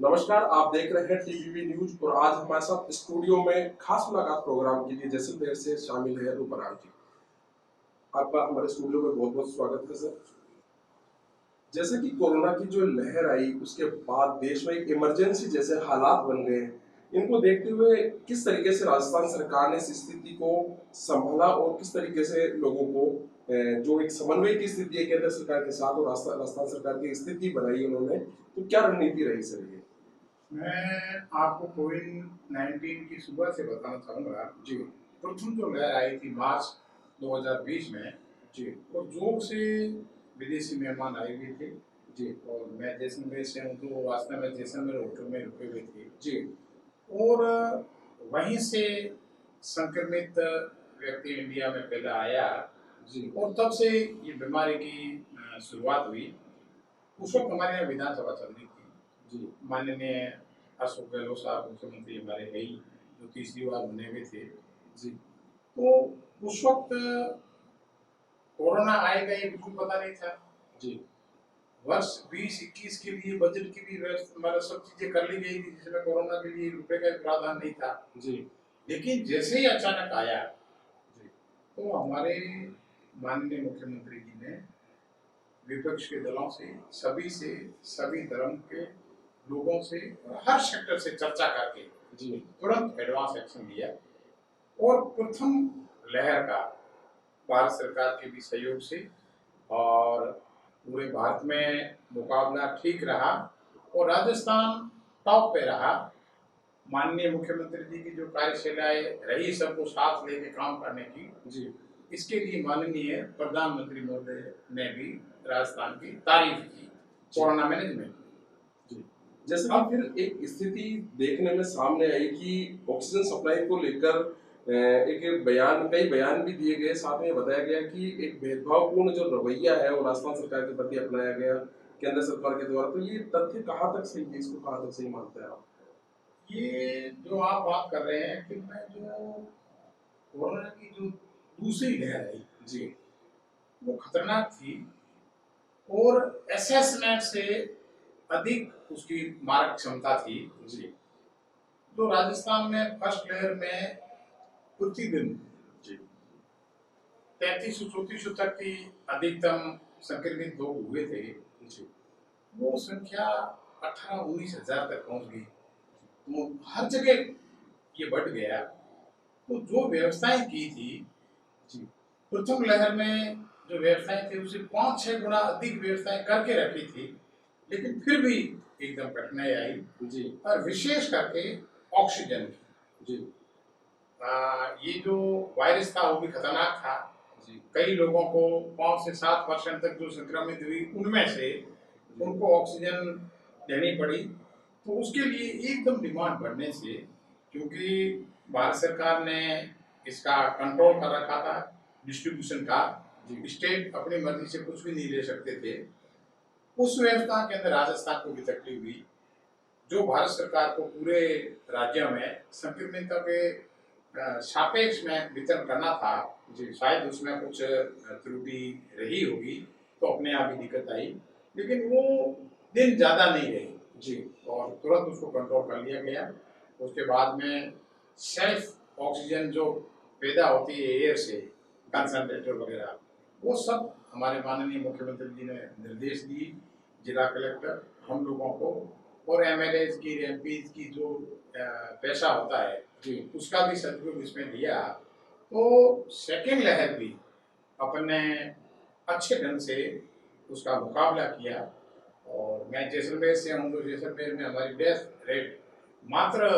नमस्कार, आप देख रहे हैं टीवीवी न्यूज और आज हमारे साथ स्टूडियो में खास मुलाकात प्रोग्राम के लिए जैसलमेर से शामिल है रूपराग जी। आपका हमारे स्टूडियो में बहुत बहुत स्वागत है सर। जैसे कि कोरोना की जो लहर आई उसके बाद देश में एक इमरजेंसी जैसे हालात बन गए, इनको देखते हुए किस तरीके से राजस्थान सरकार ने इस स्थिति को संभाला और किस तरीके से लोगों को जो एक समन्वय की स्थिति है केंद्र सरकार के साथ और राजस्थान सरकार की स्थिति बनाई उन्होंने, तो क्या रणनीति रही सर ये? मैं आपको कोविड-19 की शुरुआत से बताना चाहूँगा। जी। प्रथम जो लहर आई थी मार्च 2020 में, जी। और जोर से विदेशी मेहमान आए हुए थे। जी। और मैं जैसलमेर से हूँ, तो वास्तव में जैसलमेर होटल में रुके हुए थे। जी। और वहीं से संक्रमित व्यक्ति इंडिया में पहले आया। जी। और तब से ये बीमारी की शुरुआत हुई। उस वक्त हमारे यहाँ विधानसभा चल रही थी। जी। माननीय अशोक गहलोत साहब मुख्यमंत्री हमारे है ही, जो तीसरी बार बने हुए थे। जी। तो उस वक्त कोरोना आएगा ये बिल्कुल पता नहीं था। जी। वर्ष 2021 के लिए बजट की भी व्यवस्था, मतलब सब चीजें कर ली गई थी जिसमें कोरोना के लिए रुपए का प्रावधान नहीं था। जी। लेकिन जैसे ही अचानक आया, जी। तो हमारे माननीय मुख्यमंत्री जी ने विपक्ष के दलों से, सभी धर्म के लोगों से और हर सेक्टर से चर्चा करके जी। तुरंत एडवांस एक्शन लिया। और प्रथम लहर का भारत सरकार के भी सहयोग से और पूरे भारत में मुकाबला ठीक रहा और राजस्थान टॉप पे रहा। माननीय मुख्यमंत्री जी की जो कार्यशैलाएं रही सबको साथ लेके काम करने की, जी। इसके लिए माननीय प्रधानमंत्री महोदय ने भी राजस्थान की तारीफ की कोरोना मैनेजमेंट। जी। जैसे कि फिर एक स्थिति देखने में सामने आई कि ऑक्सीजन सप्लाई को लेकर एक बयान, कई बयान भी दिए गए, साथ में बताया गया कि एक भेदभावपूर्ण जो रवैया है वो राजस्थान सरकार के प्रति अपनाया गया केंद्र सरकार के द्वारा, तो ये तथ्य कहाँ तक सही है, इसको कहाँ तक सही मानते हैं आप? ये जो आप बात कर रहे हैं कि मैं जो कोरोना की जो दूसरी लहर आई, जी। वो खतरनाक थी और असेसमेंट से अधिक उसकी मारक क्षमता थी। जी। जो राजस्थान में फर्स्ट लहर में प्रतिदिन जी। 3300-3400 तक की अधिकतम संक्रमित लोग हुए थे। जी। वो संख्या 18-19 हजार तक पहुंच गई। तो हर जगह ये बढ़ गया। तो जो व्यवस्थाएं की थी, जी। प्रथम लहर में जो व्यवस्थाएं थी उससे 5-6 गुना अधिक व्यवस्थाएं करके रखी थी, लेकिन फिर भी एकदम कठिनाई आई। जी। और विशेष करके ऑक्सीजन की। जी। ये जो वायरस था वो भी खतरनाक था। जी। कई लोगों को 5 से 7% तक जो संक्रमित हुई, उनमें से उनको ऑक्सीजन देनी पड़ी। तो उसके लिए एकदम डिमांड बढ़ने से, क्योंकि भारत सरकार ने इसका कंट्रोल कर रखा था डिस्ट्रीब्यूशन का, स्टेट अपनी मर्जी से कुछ भी नहीं ले सकते थे, उस व्यवस्था के अंदर राजस्थान को भी तकलीफ हुई। जो भारत सरकार को पूरे राज्यों में संक्रमितों के सापेक्ष में वितरण करना था, शायद उसमें कुछ त्रुटि रही होगी, तो अपने आप ही दिक्कत आई, लेकिन वो दिन ज्यादा नहीं रही। जी। और तुरंत उसको कंट्रोल कर लिया गया। उसके बाद में सेल्फ ऑक्सीजन जो पैदा होती है एयर से, कंसंट्रेटर वगैरह, वो सब हमारे माननीय मुख्यमंत्री जी ने निर्देश दिए, जिला कलेक्टर हम लोगों को, और एमएलए की, एमपी की जो पैसा होता है जी। उसका भी सदुपयोग इसमें दिया। तो सेकेंड लहर भी अपन ने अच्छे ढंग से उसका मुकाबला किया। और मैं जैसलमेर से हूँ, तो जैसलमेर में हमारी डेथ रेट मात्र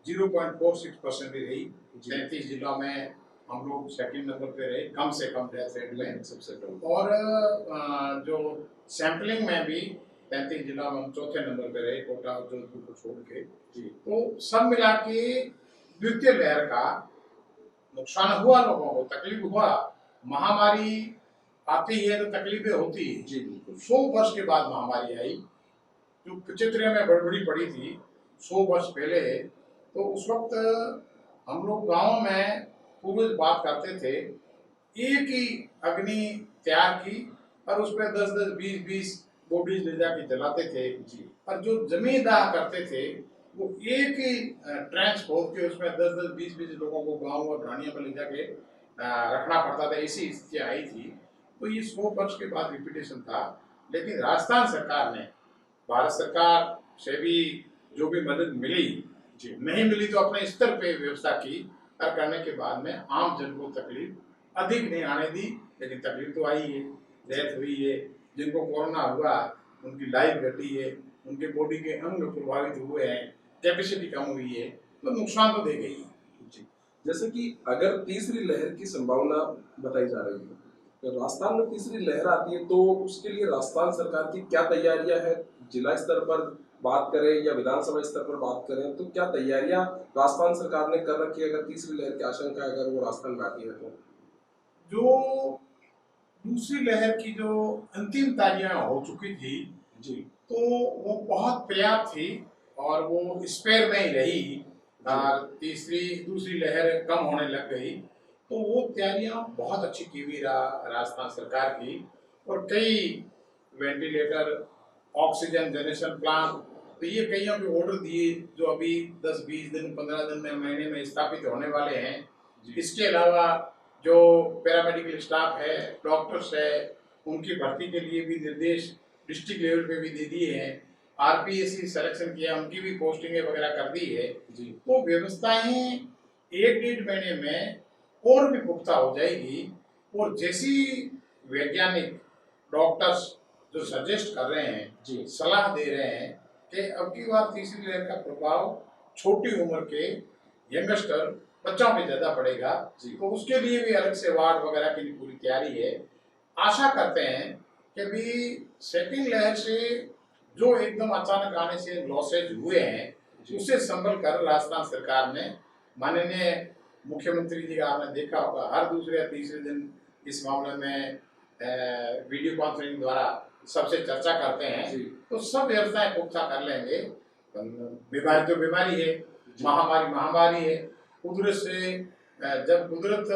0.46% ही रही। 33 जिलों में हम लोग सेकंड नंबर पे रहे, कम से कम डेथ रेट में सबसे कम। और जो सैंपलिंग में भी 33 जिलों में हम चौथे नंबर पे रहे, कोटा और जोधपुर को छोड़ के। तो सब मिला के द्वितीय लहर का नुकसान हुआ, लोगों को तकलीफ हुआ। महामारी आती है तो तकलीफें होती है। जी बिल्कुल। 100 वर्ष के बाद महामारी आई, जो 75 में बड़बड़ी पड़ी थी 100 वर्ष पहले। तो उस वक्त हम लोग गाँव में पूर्वज बात करते थे, एक ही अग्नि तैयार की और उस पर 10-10, 20-20 बॉडीज ले जाके जलाते थे। जी और जो जमींदार करते थे वो एक ही ट्रेंच खोद के उसमें 10-10, 20-20 लोगों को गांव और ढाणियों में ले जाके रखना पड़ता था। ऐसी स्थिति आई थी। तो ये 100 वर्ष के बाद रिपीटेशन था। लेकिन राजस्थान सरकार ने, भारत सरकार से भी जो भी मदद मिली, जी नहीं मिली तो अपने स्तर पे व्यवस्था की, और करने के बाद में आम जन को तकलीफ अधिक नहीं आने दी। लेकिन तकलीफ तो आई है, डेथ हुई है, जिनको कोरोना हुआ उनकी लाइफ घटी है, उनके बॉडी के अंग प्रभावित हुए हैं, कैपेसिटी कम हुई है, तो नुकसान तो दे गई है। जी जैसे कि अगर तीसरी लहर की संभावना बताई जा रही है, तो राजस्थान में तीसरी लहर आती है तो उसके लिए राजस्थान सरकार की क्या तैयारियां हैं? जिला स्तर पर बात करें या विधानसभा स्तर पर बात करें तो क्या तैयारियां राजस्थान सरकार ने कर रखी है अगर तीसरी लहर की आशंका अगर वो राजस्थान में आती है तो? जो दूसरी लहर की जो अंतिम तैयारियां हो चुकी थी, जी तो वो बहुत पर्याप्त थी और वो स्पेयर में ही रही। और दूसरी लहर कम होने लग गई, तो वो तैयारियां बहुत अच्छी की हुई राजस्थान सरकार की। और कई वेंटिलेटर, ऑक्सीजन जनरेशन प्लांट, तो ये कईयों के ऑर्डर दिए जो अभी 10-20 दिन, 15 दिन में, महीने में स्थापित होने वाले हैं। इसके अलावा जो पैरामेडिकल स्टाफ है, डॉक्टर्स है, उनकी भर्ती के लिए भी निर्देश डिस्ट्रिक्ट लेवल पे भी दे दिए हैं। आरपीएससी सिलेक्शन किया, उनकी भी पोस्टिंगें वगैरह कर दी है। जी तो व्यवस्थाएं 1-1.5 महीने में और भी पुख्ता हो जाएगी। और जैसी वैज्ञानिक, डॉक्टर्स जो सजेस्ट कर रहे हैं, जी सलाह दे रहे हैं कि अब की बार तीसरी लहर का प्रभाव छोटी उम्र के यंगस्टर बच्चों पे ज्यादा पड़ेगा, तो उसके लिए भी अलग से वार्ड वगैरह की पूरी तैयारी है। आशा करते हैं कि अभी सेकंड लहर से जो एकदम अचानक आने से लॉसेज हुए हैं, उससे संभल कर राजस्थान सरकार ने, माननीय मुख्यमंत्री जी का आपने देखा होगा, हर दूसरे या तीसरे दिन इस मामले में वीडियो कॉन्फ्रेंसिंग द्वारा सबसे चर्चा करते हैं। तो सब व्यवस्थाएं पुख्ता कर लेंगे। बीमारी तो बीमारी है, महामारी है। कुदरत से जब कुदरत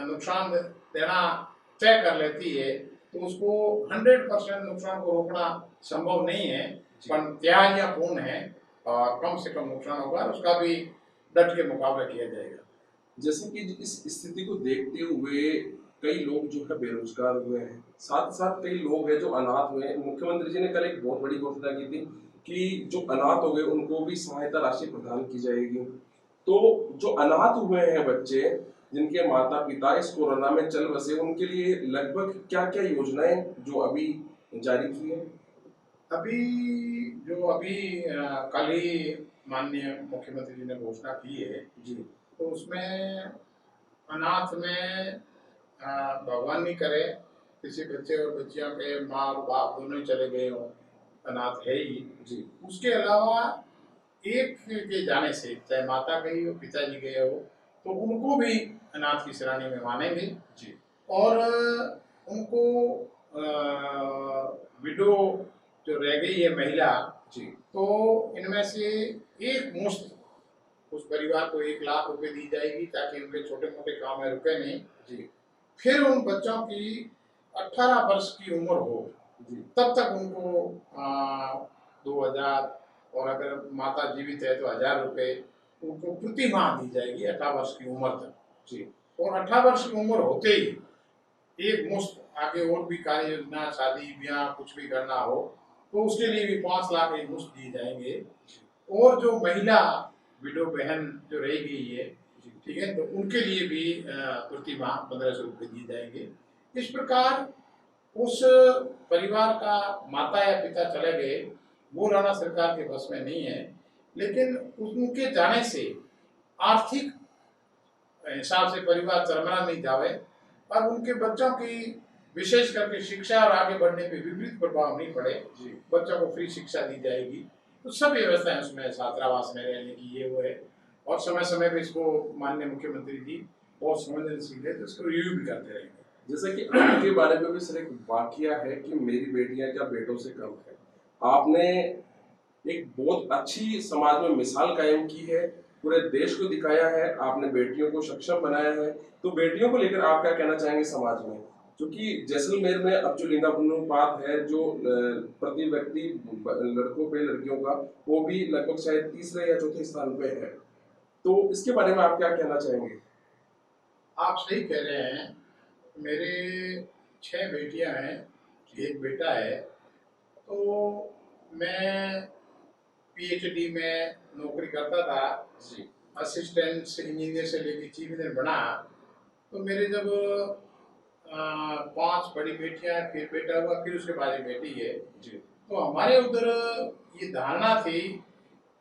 नुकसान देना तय कर लेती है तो उसको 100% नुकसान को रोकना संभव नहीं है, पर तैयारियां पूर्ण है और कम से कम नुकसान होगा, उसका भी डट के मुकाबला किया जाएगा। जैसे कि इस स्थिति को देखते हुए कई लोग जो है बेरोजगार हुए हैं, साथ साथ कई लोग हैं जो अनाथ हुए हैं। मुख्यमंत्री जी ने कल एक बहुत बड़ी घोषणा की थी कि जो अनाथ हो गए उनको भी सहायता राशि प्रदान की जाएगी। तो जो अनाथ हुए हैं बच्चे जिनके माता पिता इस कोरोना में चल बसे, उनके लिए लगभग क्या क्या योजनाएं जो अभी जारी की है? अभी कल ही माननीय मुख्यमंत्री जी ने घोषणा की है। जी तो उसमें अनाथ में भगवान नहीं करे किसी बच्चे और बच्चियों के माँ और बाप दोनों ही चले गए हो, अनाथ है ही। जी उसके अलावा एक के जाने से, चाहे माता गई हो, पिताजी गए हो, तो उनको भी अनाथ की श्रेणी में मानेंगे। जी और उनको विडो जो रह गई है महिला, जी तो इनमें से एक मुश्त उस परिवार को 1 लाख रुपए दी जाएगी ताकि उनके छोटे मोटे काम में रुके नहीं। जी फिर उन बच्चों की 18 वर्ष की उम्र हो जी तब तक उनको 2000, और अगर माता जीवित है तो 1000 रुपए उनको प्रति माह दी जाएगी 18 वर्ष की उम्र तक। जी और 18 वर्ष की उम्र होते ही एक मुश्त, आगे और भी कार्य योजना, शादी ब्याह कुछ भी करना हो तो उसके लिए भी 5 लाख एक मुश्त दिए जाएंगे। और जो महिला विडो बहन जो रह गई है, ठीक है, तो उनके लिए भी प्रति माह 1500 रुपये दिए जाएंगे। इस प्रकार उस परिवार का माता या पिता चले गए, वो रहना सरकार के बस में नहीं है, लेकिन उनके जाने से आर्थिक हिसाब से परिवार चरमरा नहीं जावे और उनके बच्चों की विशेष करके शिक्षा और आगे बढ़ने पे विपरीत प्रभाव नहीं पड़े। बच्चों को फ्री शिक्षा दी जाएगी। तो सब व्यवस्थाएं उसमें, छात्रावास में रहने की, ये वो है। और समय समय पे इसको माननीय मुख्यमंत्री जी बहुत संवेदनशील है, तो इसको रिव्यू भी करते रहेंगे। जैसे कि आपके बारे में भी सर एक वाकया है कि मेरी बेटियां क्या बेटों से कम है। आपने एक बहुत अच्छी समाज में मिसाल कायम की है, पूरे देश को दिखाया है, आपने बेटियों को सक्षम बनाया है। तो बेटियों को लेकर आप क्या कहना चाहेंगे समाज में? क्योंकि जैसलमेर में अब जो लिंगानुपात है जो प्रति व्यक्ति लड़कों पे लड़कियों का, वो भी लगभग शायद तीसरे या चौथे स्थान पे है। तो इसके बारे में आप क्या कहना चाहेंगे? आप सही कह रहे हैं। मेरे 6 बेटियां हैं, एक बेटा है। तो मैं पीएचडी में नौकरी करता था, जी असिस्टेंट से इंजीनियर से लेके चीफ इंजीनियर बना। तो मेरे जब 5 बड़ी बेटियां, फिर बेटा हुआ, फिर उसके बाद एक बेटी है। जी तो हमारे उधर ये धारणा थी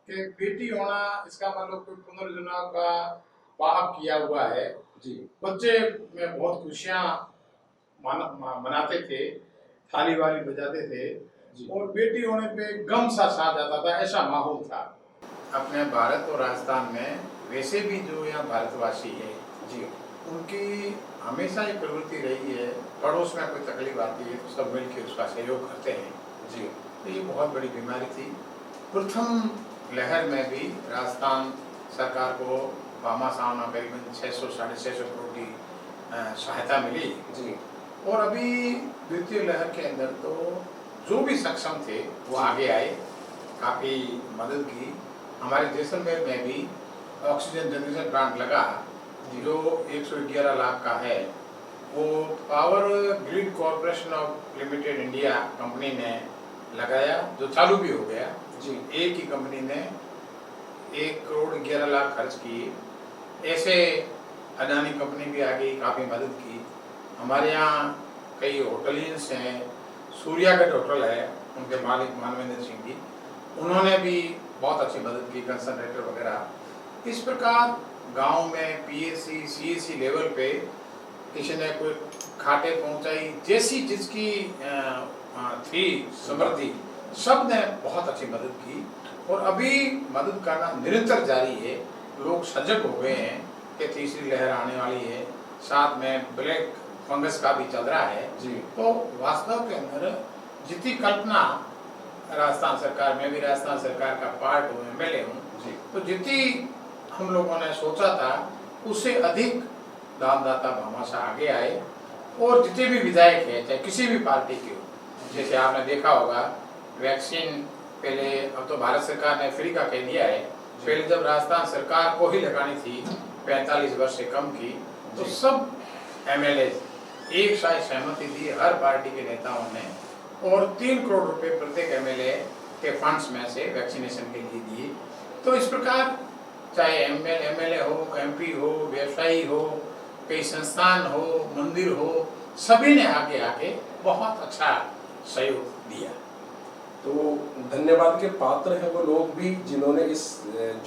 कि बेटी होना इसका मतलब कोई पुनर्जन्म का वाहक किया हुआ है। जी बच्चे में बहुत खुशियां मनाते थे, थाली वाली बजाते थे, जी और बेटी होने पे गम सा छा जाता था, ऐसा माहौल था। अपने भारत और राजस्थान में वैसे भी जो यहाँ भारतवासी है जी उनकी हमेशा ये प्रवृत्ति रही है, पड़ोस में कोई तकलीफ आती है तो सब मिलकर उसका सहयोग करते हैं। जी तो ये बहुत बड़ी बीमारी थी। प्रथम लहर में भी राजस्थान सरकार को भामाशाह करीबन 600-650 करोड़ की सहायता मिली। जी और अभी द्वितीय लहर के अंदर तो जो भी सक्षम थे वो आगे आए, काफ़ी मदद की। हमारे जैसलमेर में भी ऑक्सीजन जनरेशन प्लांट लगा जो 111 लाख का है। वो power grid corporation of limited India company ने लगाया, जो चालू भी हो गया। जी एक ही कंपनी ने 1 करोड़ 11 लाख खर्च किए। ऐसे अडानी कंपनी भी आ गई, काफ़ी मदद की। हमारे यहाँ कई होटलियंस हैं, सूर्यागढ़ होटल है, उनके मालिक मानवेंद्र सिंह जी, उन्होंने भी बहुत अच्छी मदद की, कंसंट्रेटर वगैरह। इस प्रकार गांव में पीएससी सीएससी लेवल पे किसी ने कोई खाटे पहुंचाई, जैसी जिसकी थी समृद्धि, सब ने बहुत अच्छी मदद की। और अभी मदद करना निरंतर जारी है। लोग सजग हो गए हैं कि तीसरी लहर आने वाली है, साथ में ब्लैक फंगस का भी चल रहा है। जी तो वास्तव के अंदर जितनी कल्पना राजस्थान सरकार में भी, राजस्थान सरकार का पार्ट हूँ, एमएलए हूँ, जी तो जितनी हम लोगों ने सोचा था उससे अधिक दानदाता भामाशाह आगे आए। और जितने भी विधायक हैं, चाहे किसी भी पार्टी के हो, जैसे आपने देखा होगा वैक्सीन पहले, अब तो भारत सरकार ने फ्री का कह दिया है, पहले जब राजस्थान सरकार को ही लगानी थी 45 वर्ष से कम की, तो जी। सब एमएलए एक साथ सहमति दी, हर पार्टी के नेताओं ने, और 3 करोड़ रुपए प्रत्येक एमएलए के फंड्स में से वैक्सीनेशन के लिए दिए। तो इस प्रकार चाहे एमएलए हो, एमपी हो, व्यवसायी हो, कई संस्थान हो, मंदिर हो, सभी ने आगे आके बहुत अच्छा सहयोग दिया। तो धन्यवाद के पात्र हैं वो लोग भी जिन्होंने इस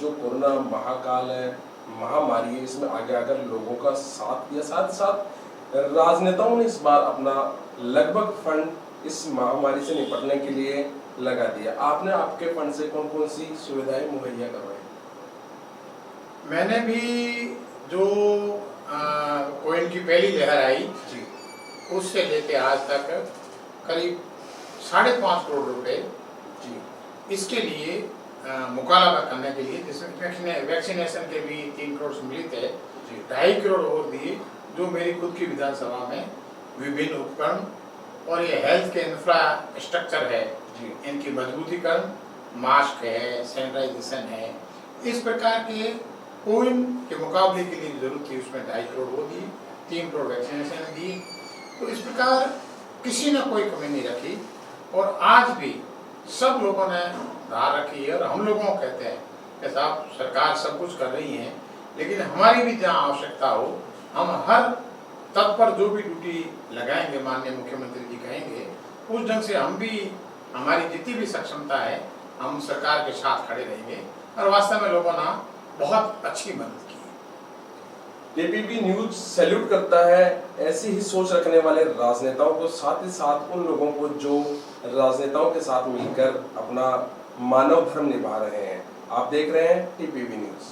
जो कोरोना महाकाल है, महामारी है, इसमें आगे आकर लोगों का साथ दिया। साथ साथ राजनेताओं ने इस बार अपना लगभग फंड इस महामारी से निपटने के लिए लगा दिया। आपने आपके फंड से कौन कौन सी सुविधाएं मुहैया करवाई? मैंने भी जो कोविड की पहली लहर आई जी उससे लेके आज तक करीब 5.5 करोड़ रुपए जी इसके लिए मुकाबला करने के लिए, जिसमें वैक्सीनेशन के भी 3 करोड़ सम्मिलित है, जी 2.5 करोड़ और दिए, जो मेरी खुद की विधानसभा में विभिन्न उपकरण और ये हेल्थ के इंफ्रास्ट्रक्चर है, जी इनकी मजबूतीकरण, मास्क है, सैनिटाइजेशन है, इस प्रकार के कोविड के मुकाबले के लिए जरूरत थी, उसमें 2.5 करोड़ वो दिए, 3 करोड़ वैक्सीनेशन दिए। तो इस प्रकार किसी ने कोई कमी नहीं रखी, और आज भी सब लोगों ने धार रखी है। और हम लोगों को कहते हैं कि साहब सरकार सब कुछ कर रही है, लेकिन हमारी भी जहाँ आवश्यकता हो, हम हर तत्पर जो भी ड्यूटी लगाएंगे, माननीय मुख्यमंत्री जी कहेंगे, उस ढंग से हम भी, हमारी जितनी भी सक्षमता है, हम सरकार के साथ खड़े रहेंगे। और वास्तव में लोगों ने बहुत अच्छी मदद की। टीपीपी न्यूज सैल्यूट करता है ऐसी ही सोच रखने वाले राजनेताओं को, साथ ही साथ उन लोगों को जो राजनेताओं के साथ मिलकर अपना मानव धर्म निभा रहे हैं। आप देख रहे हैं टीपीपी न्यूज।